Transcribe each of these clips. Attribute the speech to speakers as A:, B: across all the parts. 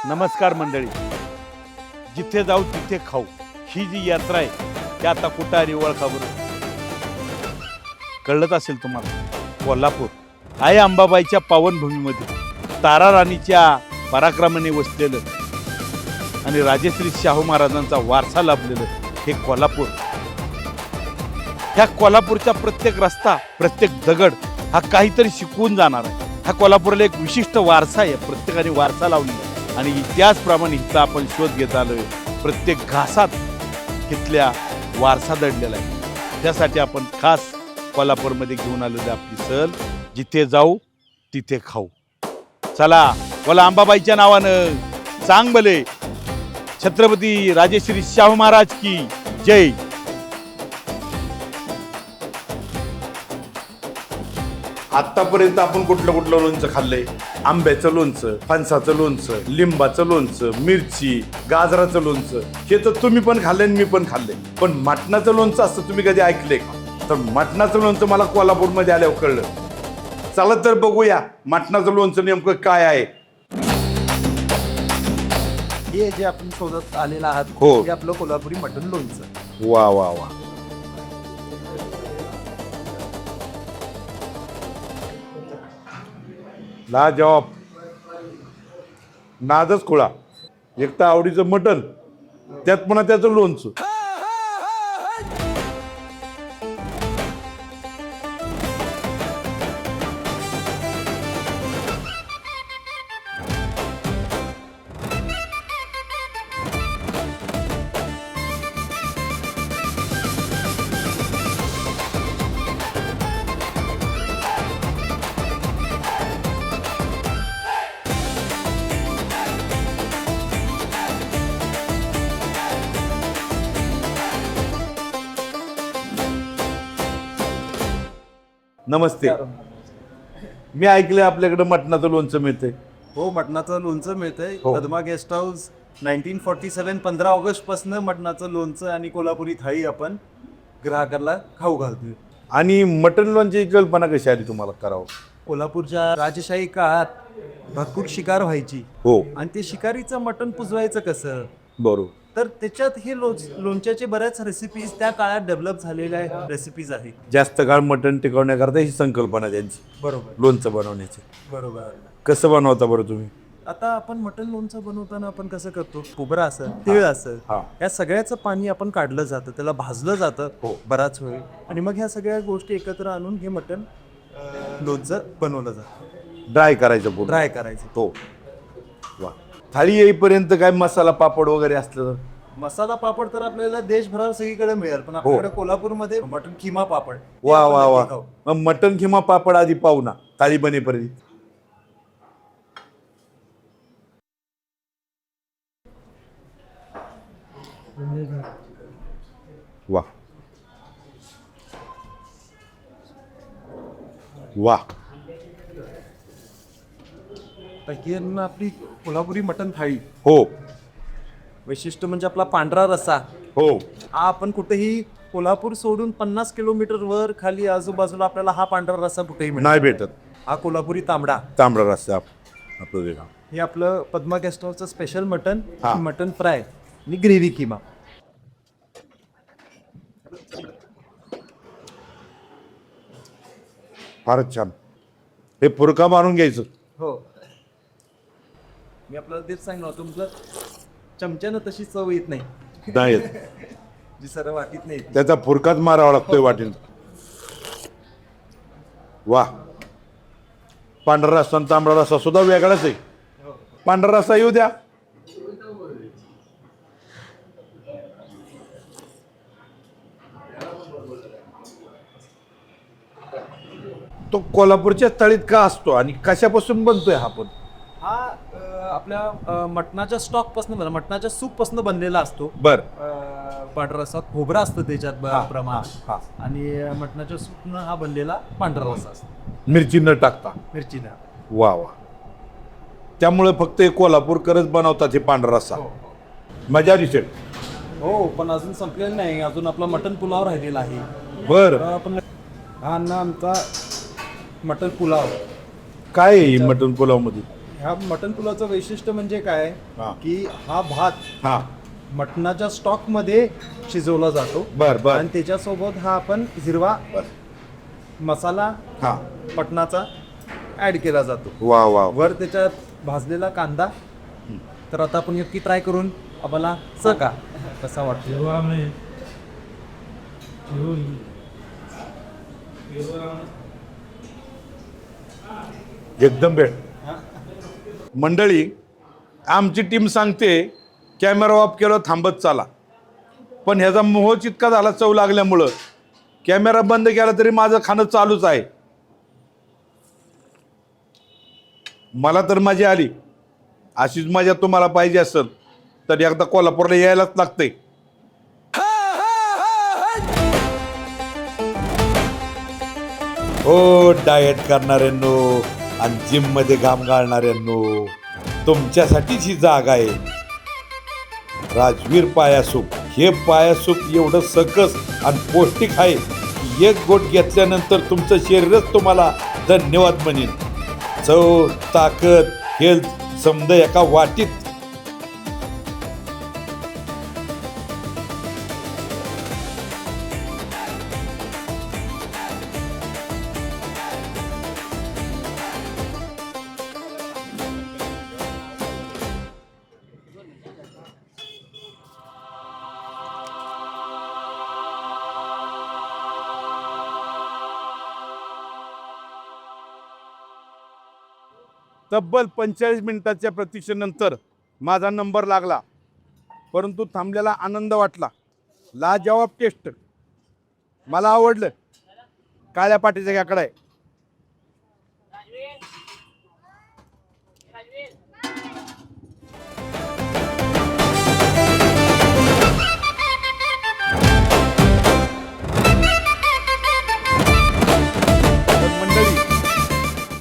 A: नमस्कार मंडळी. जिथे जाऊ तिथे खाऊ ही जी यात्रा आहे ती आता कुठं आली ओळखा बरं. कळत असेल तुम्हाला, कोल्हापूर आहे अंबाबाईच्या पावनभूमीमध्ये तारा राणीच्या पराक्रमाने वसलेलं आणि राजश्री शाहू महाराजांचा वारसा लाभलेलं हे कोल्हापूर. ह्या कोल्हापूरचा प्रत्येक रस्ता, प्रत्येक दगड हा काहीतरी शिकवून जाणार आहे. हा कोल्हापूरला एक विशिष्ट वारसा आहे, प्रत्येकाने वारसा लावलेला आहे आणि त्याचप्रमाणे इथला आपण शोध घेत आलोय. प्रत्येक घासात इथल्या वारसा दडलेला आहे. त्यासाठी आपण खास कोल्हापूरमध्ये घेऊन आलेलो आपली सहल. जिथे जाऊ तिथे खाऊ. चला बोला अंबाबाईच्या नावानं सांग भले छत्रपती राजश्री शाहू महाराज की जय. आतापर्यंत आपण कुठलं लोणचं खाल्लंय? आंब्याचं लोणचं, फणसाचं लोणचं, लिंबाचं लोणचं, मिरची, गाजराचं लोणचं. हे तर तुम्ही पण खाल्लंय आणि मी पण खाल्लंय. पण मटणाचं लोणचं असतं तुम्ही कधी ऐकलंय का? तर मटणाचं लोणचं मला कोल्हापूरमध्ये आल्यावर कळलं. चला तर बघूया मटणाचं लोणचं नेमकं काय आहे.
B: हे जे आपण शोधत आलेला आहात
A: हो.
B: हे आपलं कोल्हापुरी मटण लोणचं.
A: वा वा वा. लाजवाब, नादच खुळा. एक तर आवडीचं मटण, त्यात पुन्हा त्याचं लोणचं. नमस्ते. मी ऐकलंय आपल्याकडे मटणाचं लोणचं मिळतंय.
B: हो, मटणाचं लोणचं मिळतंय.
A: हो.
B: पद्मा गेस्ट हाऊस 1947 15 ऑगस्ट पासून मटणाचं लोणचं आणि कोल्हापुरी थाळी आपण ग्राहकाला खाऊ घालतोय.
A: आणि मटण लोणची कल्पना कशी आली तुम्हाला करावं?
B: कोल्हापूरच्या राजशाही काळात भरपूर शिकार व्हायची
A: हो
B: आणि ते शिकारीचं मटण पुजवायचं कसं,
A: बरोबर.
B: तर त्याच्यात हे लोणच्याचे बऱ्याच रेसिपीज त्या काळात डेव्हलप झालेल्या रेसिपीज आहेत.
A: जास्त काळ मटण टिकवण्याकरता ही संकल्पना त्यांची
B: बरोबर
A: लोणचं बनवण्याची.
B: बरोबर.
A: कसं बनवता बरं तुम्ही?
B: आता आपण मटण लोणचं बनवताना आपण कसं करतो, खोबरं असं, तीळ असं,
A: हा.
B: या सगळ्याचं पाणी आपण काढलं जातं, त्याला भाजलं जातं
A: हो.
B: बराच वेळ आणि मग ह्या सगळ्या गोष्टी एकत्र आणून हे मटण लोणचं बनवलं जातं.
A: ड्राय करायचं पूर्ण.
B: ड्राय करायचं.
A: हो. वा. थाळी येईपर्यंत काय मसाला पापड वगैरे असलं तर?
B: मसाला पापड तर आपल्याला देशभरात सगळीकडे मिळेल, पण आपल्याकडे कोल्हापूरमध्ये मटण किमा पापड.
A: वा
B: हे आपण
A: वा वा.
B: नक्की खाऊ.
A: मग मटण किंवा पापड आधी पाहू ना थाळी बनेपर्यंत. वा वा.
B: तर ही आहे ना आपली कोल्हापुरी मटण थाळी.
A: हो
B: वैशिष्ट्य म्हणजे आपला पांढरा रस्सा.
A: हो.
B: हा आपण कुठेही कोल्हापूर सोडून 50 किलोमीटर वर खाली आजूबाजूला आपल्याला हा पांढरा रस्सा कुठेही मिळतो.
A: नाही भेटत.
B: हा कोल्हापुरी तांबडा.
A: तांबडा रस्सा आपलं वेगळा.
B: हे आपलं पद्मा गेस्ट हाऊसचं स्पेशल मटन,
A: हा.
B: मटन फ्राय आणि ग्रेव्ही किमा.
A: फारच छान. हे पुरका मारून घ्यायचं.
B: हो, मी आपल्याला तेच सांगणार, तुमचं चमच्यानं तशी चव येत नाही
A: नाही येत.
B: जी सर्व वाटीत नाही.
A: त्याचा फुरकाच मारावा लागतोय वाटेल. वा. पांढरा रस्सा आणि तांबडा रस्सा सुद्धा वेगळाच आहे. पांढरा रस्सा येऊ द्या. तो कोल्हापूरच्या थाळीत का असतो आणि कशापासून बनतोय हा? पण
B: हा आपल्या मटणाच्या स्टॉक पासून, मटणाच्या सूप पासून बनलेला असतो.
A: बर.
B: पांढरा रस्सा, खोबरं असतं त्याच्यात प्रमाण,
A: हा.
B: आणि मटणाच्या सूपनं हा बनलेला पांढरा रस्सा असतो,
A: मिरची न टाकता.
B: मिरचीनं.
A: वा वा. त्यामुळे फक्त हे कोल्हापूरकरच बनवतात हे पांढरा रस्सा. मजा रिसेट.
B: हो, पण अजून संपलेलं नाही. अजून आपला मटण पुलाव राहिलेला आहे.
A: बर.
B: आपण हा ना आमचा मटण पुलाव.
A: काय आहे मटण पुलाव मध्ये?
B: ह्या मटण पुलावचं वैशिष्ट्य म्हणजे काय
A: हा.
B: की हा भात
A: हा
B: मटणाच्या स्टॉक मध्ये शिजवला जातो
A: बर
B: आणि त्याच्यासोबत हा आपण हिरवा मसाला
A: हा
B: मटणाचा ऍड केला जातो.
A: वा वा
B: वर त्याच्यात भाजलेला कांदा. तर आता आपण नक्की ट्राय करून आम्हाला का कसा वाटतो.
A: एकदम बेड मंडळी, आमची टीम सांगते कॅमेरा ऑफ केलं थांबत चाला, पण ह्याचा मोह इतका झाला चव लागल्यामुळं कॅमेरा बंद केला तरी माझं खाणं चालूच आहे. मला तर मजा आली. अशीच मजा तुम्हाला पाहिजे असेल तर एकदा कोल्हापूरला यायलाच लागतंय. हो डाएट करणाऱ्यांनो आणि जिम मध्ये घाम घालणाऱ्यांनो, तुमच्यासाठीच ही जागा आहे. राजवीर पाया सूप. हे पाया सूप एवढं सकस आणि पौष्टिक आहे की एक गोट घेतल्यानंतर तुमचं शरीरच तुम्हाला धन्यवाद म्हणेल. चव, ताकद, हेल्थ समजा एका वाटीत. तब्बल 45 मिनिटाच्या प्रतीक्षेनंतर माझा नंबर लागला, परंतु थांबलेला आनंद वाटला. लाजवाब टेस्ट, मला आवडलं. काळ्या पाटीचा काकडा आहे.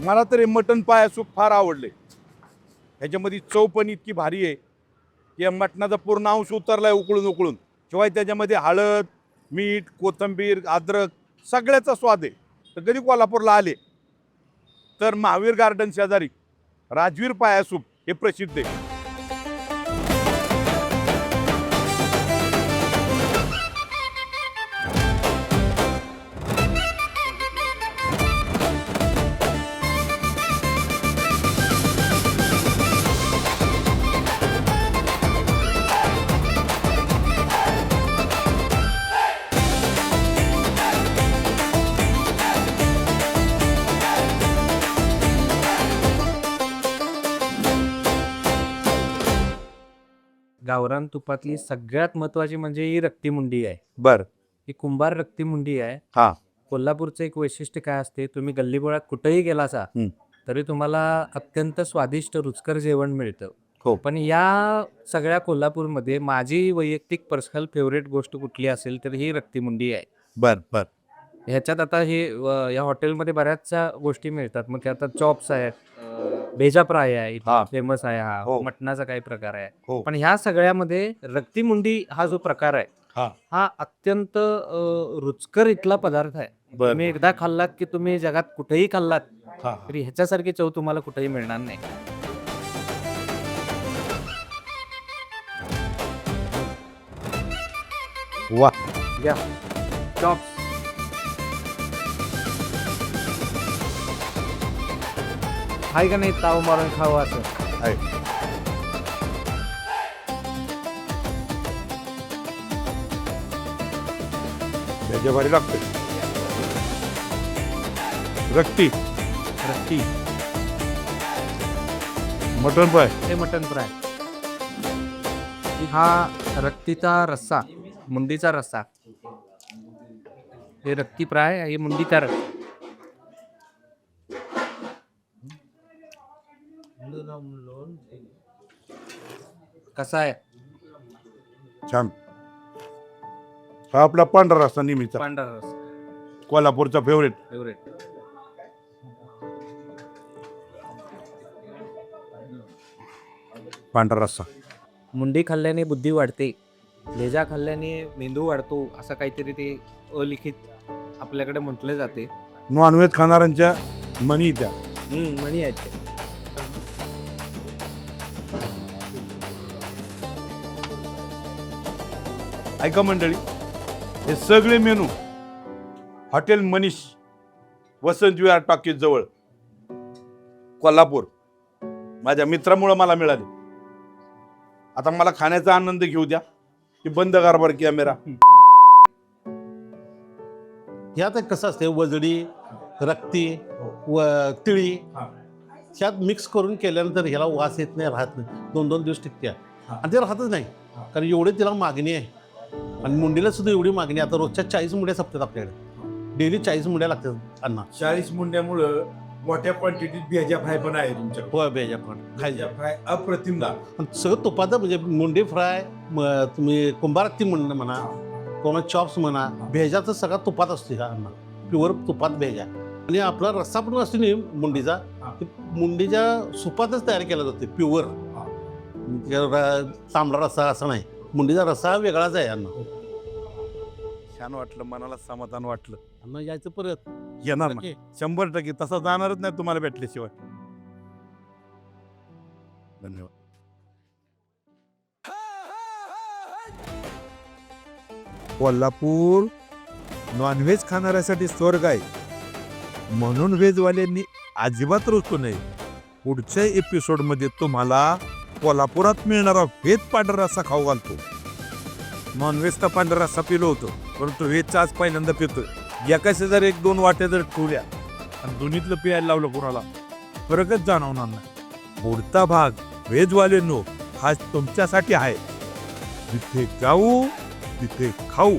A: मला तर हे मटण पाया सूप फार आवडले. ह्याच्यामध्ये चव पण इतकी भारी आहे की या मटणाचा पूर्ण अंश उतरलाय उकळून उकळून. शिवाय त्याच्यामध्ये हळद, मीठ, कोथिंबीर, अद्रक सगळ्याचा स्वाद आहे. तर कधी कोल्हापूरला आले तर महावीर गार्डन शेजारी राजवीर पाया सूप हे प्रसिद्ध आहे.
C: गावरान तुपातली सगळ्यात महत्वाची म्हणजे ही रक्तीमुंडी आहे.
A: बर.
C: ही कुंभार रक्तीमुंडी आहे.
A: हा.
C: कोल्हापूरचं एक वैशिष्ट्य काय असते, तुम्ही गल्लीबोळात कुठेही गेलासा तरी तुम्हाला अत्यंत स्वादिष्ट रुचकर जेवण मिळतं.
A: हो.
C: पण या सगळ्या कोल्हापूरमध्ये माझी वैयक्तिक पर्सनल फेवरेट गोष्ट कुठली असेल तर ही रक्तीमुंडी आहे.
A: बर बर.
C: ह्याच्यात आता हे या हॉटेलमध्ये बऱ्याचशा गोष्टी मिळतात. मग ते आता चॉप्स आहेत, भेजा फ्राय आहे,
A: हा.
C: फेमस आहे हा.
A: हो.
C: मटणाचा काही प्रकार आहे.
A: हो.
C: पण ह्या सगळ्यामध्ये रक्तीमुंडी हा जो प्रकार आहे हा अत्यंत रुचकर इथला पदार्थ आहे.
A: बर.
C: तुम्ही एकदा खाल्लात की तुम्ही जगात कुठेही खाल्लात
A: हा.
C: तरी ह्याच्यासारखी चव तुम्हाला कुठेही मिळणार नाही.
A: वा.
C: या चॉप्स हाय का नाही, ताव मारून खावं असं
A: आहे. त्याच्या भारी लागते. रक्ती
C: रक्ती
A: मटण फ्राय.
C: हे मटन फ्राय. हा रक्तीचा रस्सा, मुंडीचा रस्सा. हे रक्ती फ्राय, हे मुंडीचा रस्सा. कसा आहे?
A: छान. हा आपला पांढरा रस्सा नेहमीचा
C: पांढरा रस्सा
A: कोल्हापूरचा फेवरेट. पांढरा रस्सा.
C: मुंडी खाल्ल्याने बुद्धी वाढते, लेजा खाल्ल्याने मेंदू वाढतो, असं काहीतरी ते अलिखित आपल्याकडे म्हटले जाते.
A: नॉनव्हेज खाणाऱ्यांच्या मनी त्या
C: म्हणी आहेत.
A: ऐका मंडळी, हे सगळे menu hotel Manish Vasant Vihar talkies जवळ कोल्हापूर माझ्या मित्रामुळे मला मिळाले. आता मला खाण्याचा आनंद घेऊ द्या. की बंद कारभार कॅमेरा.
D: ह्यात एक कसं असते, वजडी, रक्ती व तिळी ह्यात मिक्स करून केल्यानंतर ह्याला वास येत नाही, राहत नाही, 2-2 दिवस टिकते आणि ते राहतच नाही. कारण एवढी तिला मागणी आहे आणि मुंडीला सुद्धा एवढी मागणी आहे. आता रोजच्या 40 मुंड्या संपतात आपल्याकडे, डेली 40 मुंड्या लागतात अण्णा.
E: 40 मुंड्यामुळं मोठ्या क्वांटिटीत भेजा फ्राय पण आहे तुमच्याकडे.
D: होय, भेजा पण
E: भेजा फ्राय अप्रतिम लागतो.
D: आणि सगळं तुपाचं, म्हणजे मुंडी फ्राय, तुम्ही कुंभारती म्हणा किंवा चॉप्स म्हणा, भेजाचं सगळा तुपात असतो हा अण्णा, प्युअर तुपात भेजा. आणि आपला रस्सा पण असतो नाही मुंडीचा, ते मुंडीच्या सुपातच तयार केला जातो प्युअर. तांबडा रस्सा असा नाही, मुंडीचा रस्सा वेगळाच आहे अण्णा.
A: छान वाटलं, मनाला समाधान वाटलं.
D: अण्णा यायचं परत
A: येणार ना 100%. तसा जाणारच नाही तुम्हाला भेटल्याशिवाय. धन्यवाद.
F: कोल्हापूर नॉनव्हेज खाणाऱ्यासाठी स्वर्ग आहे, म्हणून व्हेजवाल्यांनी अजिबात रुचू नये. पुढच्या एपिसोडमध्ये तुम्हाला कोल्हापुरात मिळणारा व्हेज पांढरा रस्सा खाऊ घालतो. नॉनव्हेजचा पांढरा रस्सा पिलो होतो, परंतु व्हेजचा आज पहिल्यांदा पितोय. एका शेजारी 1-2 वाट्या जर ठेवल्या आणि दोन्हीतलं पियायला लावलं कोणाला, फरकच जाणवणार नाही. पुढचा भाग व्हेजवाल्यांनो हा तुमच्यासाठी आहे. जिथे जाऊ तिथे खाऊ.